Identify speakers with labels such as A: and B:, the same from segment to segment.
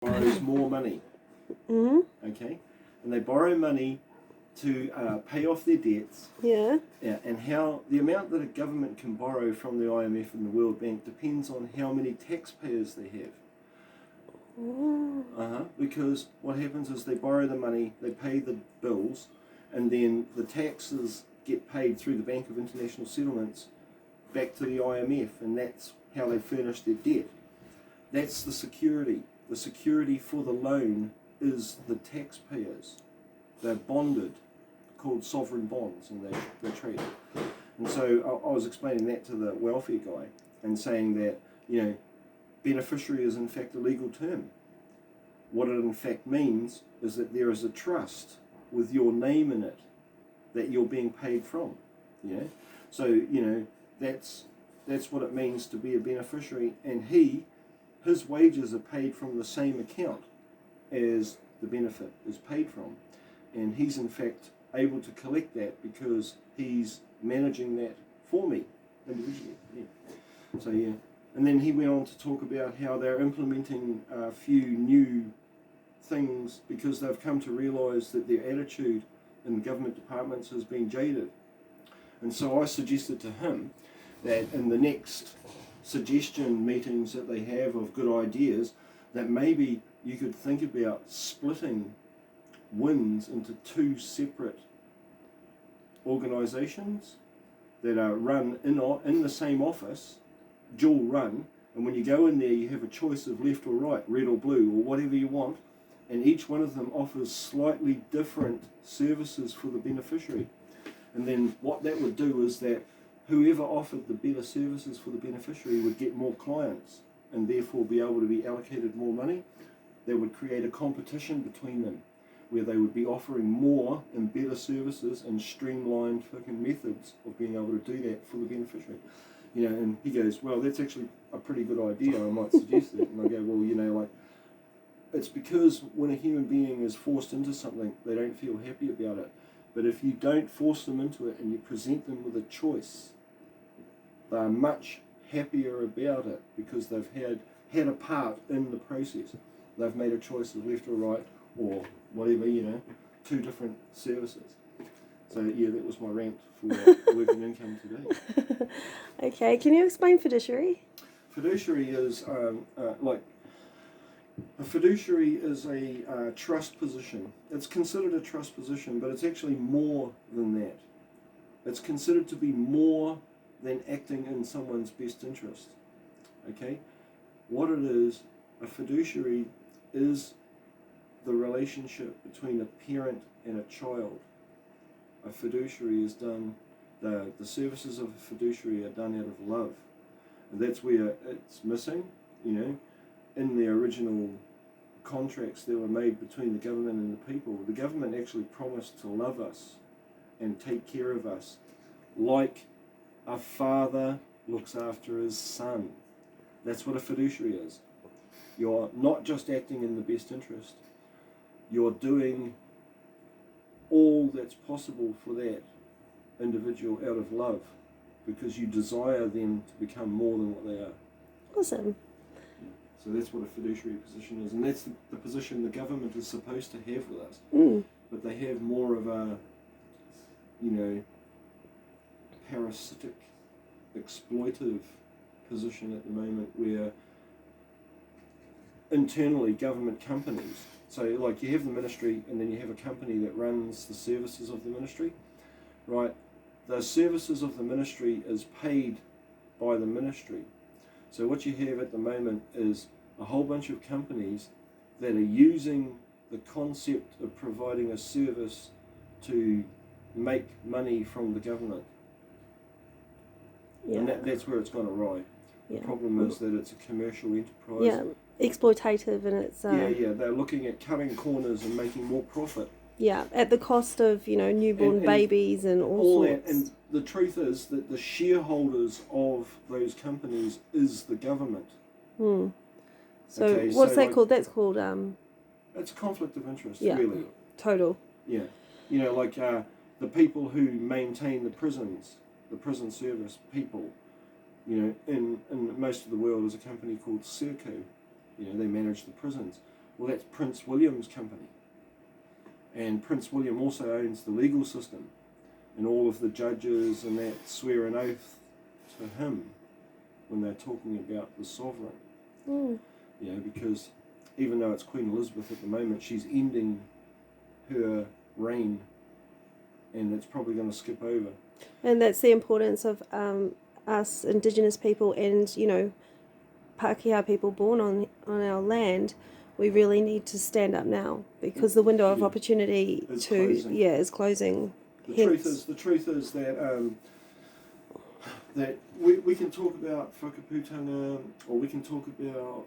A: borrows more money. Okay, and they borrow money to pay off their debts.
B: Yeah.
A: And how the amount that a government can borrow from the IMF and the World Bank depends on how many taxpayers they have. Because what happens is they borrow the money, they pay the bills, and then the taxes get paid through the Bank of International Settlements back to the IMF, and that's how they furnish their debt. That's the security. The security for the loan is the taxpayers. They're bonded, called sovereign bonds, and they're traded. And so I was explaining that to the welfare guy and saying that, beneficiary is in fact a legal term. What it in fact means is that there is a trust with your name in it that you're being paid from. So that's what it means to be a beneficiary, and his wages are paid from the same account as the benefit is paid from, and he's in fact able to collect that because he's managing that for me individually. So and then he went on to talk about how they're implementing a few new things because they've come to realise that their attitude in government departments has been jaded. And so I suggested to him that in the next suggestion meetings that they have of good ideas, that maybe you could think about splitting WINZ into two separate organisations that are run in the same office, dual run, and when you go in there you have a choice of left or right, red or blue, or whatever you want, and each one of them offers slightly different services for the beneficiary. And then what that would do is that whoever offered the better services for the beneficiary would get more clients and therefore be able to be allocated more money. That would create a competition between them where they would be offering more and better services and streamlined fucking methods of being able to do that for the beneficiary. And he goes, well, that's actually a pretty good idea, I might suggest it. And I go, well, it's because when a human being is forced into something, they don't feel happy about it. But if you don't force them into it and you present them with a choice, they are much happier about it because they've had a part in the process. They've made a choice of left or right or whatever, two different services. So that was my rant for working income today.
B: Okay, can you explain fiduciary?
A: Fiduciary is a fiduciary is a trust position. It's considered a trust position, but it's actually more than that. It's considered to be more than acting in someone's best interest. Okay? What it is, a fiduciary is the relationship between a parent and a child. A fiduciary is done, the services of a fiduciary are done out of love. And that's where it's missing, in the original contracts that were made between the government and the people. The government actually promised to love us and take care of us like a father looks after his son. That's what a fiduciary is. You're not just acting in the best interest. You're doing all that's possible for that individual out of love because you desire them to become more than what they are.
B: Awesome.
A: So that's what a fiduciary position is, and that's the position the government is supposed to have with us. But they have more of a, parasitic, exploitive position at the moment where internally government companies, so like you have the ministry and then you have a company that runs the services of the ministry, right? The services of the ministry is paid by the ministry. So what you have at the moment is a whole bunch of companies that are using the concept of providing a service to make money from the government. And that's where it's gone awry. The problem is that it's a commercial enterprise.
B: Yeah, exploitative, and it's...
A: they're looking at cutting corners and making more profit.
B: Yeah, at the cost of, newborn babies and all sorts.
A: That. And the truth is that the shareholders of those companies is the government.
B: So
A: okay,
B: what's that called? That's called...
A: It's a conflict of interest, really.
B: Total.
A: Yeah. The people who maintain the prisons, the prison service people, in most of the world is a company called Serco. They manage the prisons. Well, that's Prince William's company. And Prince William also owns the legal system. And all of the judges and that swear an oath to him when they're talking about the sovereign.
B: Mm.
A: You know, because even though it's Queen Elizabeth at the moment, she's ending her reign, and it's probably going to skip over.
B: And that's the importance of us Indigenous people and, you know, Pākehā people born on our land. We really need to stand up now because the window of opportunity
A: It's
B: to
A: closing.
B: is closing.
A: The
B: Hence,
A: truth is that that we can talk about whakaputanga, or we can talk about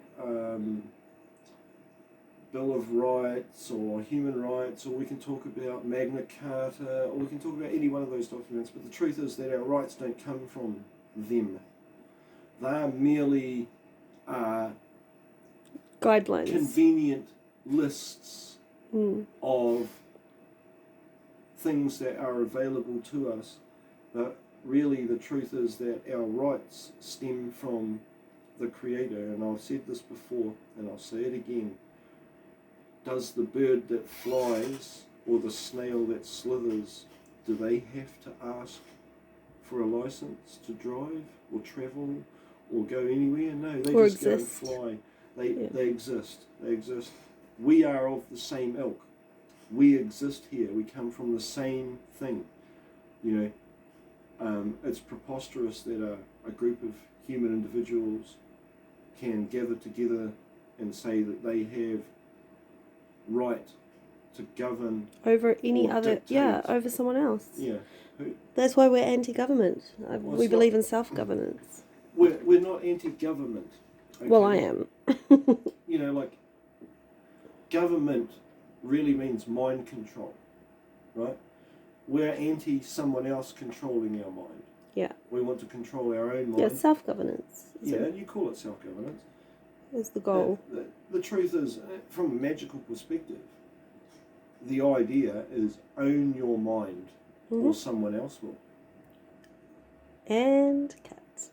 A: Bill of Rights or human rights, or we can talk about Magna Carta, or we can talk about any one of those documents, but the truth is that our rights don't come from them. They are merely
B: guidelines,
A: convenient lists
B: Mm.
A: of things that are available to us, but really the truth is that our rights stem from the Creator. And I've said this before and I'll say it again: does the bird that flies or the snail that slithers, do they have to ask for a license to drive or travel or go anywhere? No, they
B: Or
A: just
B: exist.
A: go and fly. They exist. We are of the same ilk. We exist here. We come from the same thing. You know, it's preposterous that a group of human individuals can gather together and say that they have right to govern
B: over any
A: or
B: other,
A: dictate.
B: over someone else.
A: Yeah.
B: That's why we're anti-government. We
A: it's
B: believe
A: not-
B: in self-governance.
A: We're not anti-government. Okay?
B: Well, I am.
A: You know, like, government really means mind control, right? We're anti someone else controlling our mind.
B: Yeah.
A: We want to control our own mind.
B: Yeah, self-governance.
A: Yeah, and you call it self-governance.
B: Is the goal.
A: The truth is, from a magical perspective, the idea is own your mind, or someone else will.
B: And cats.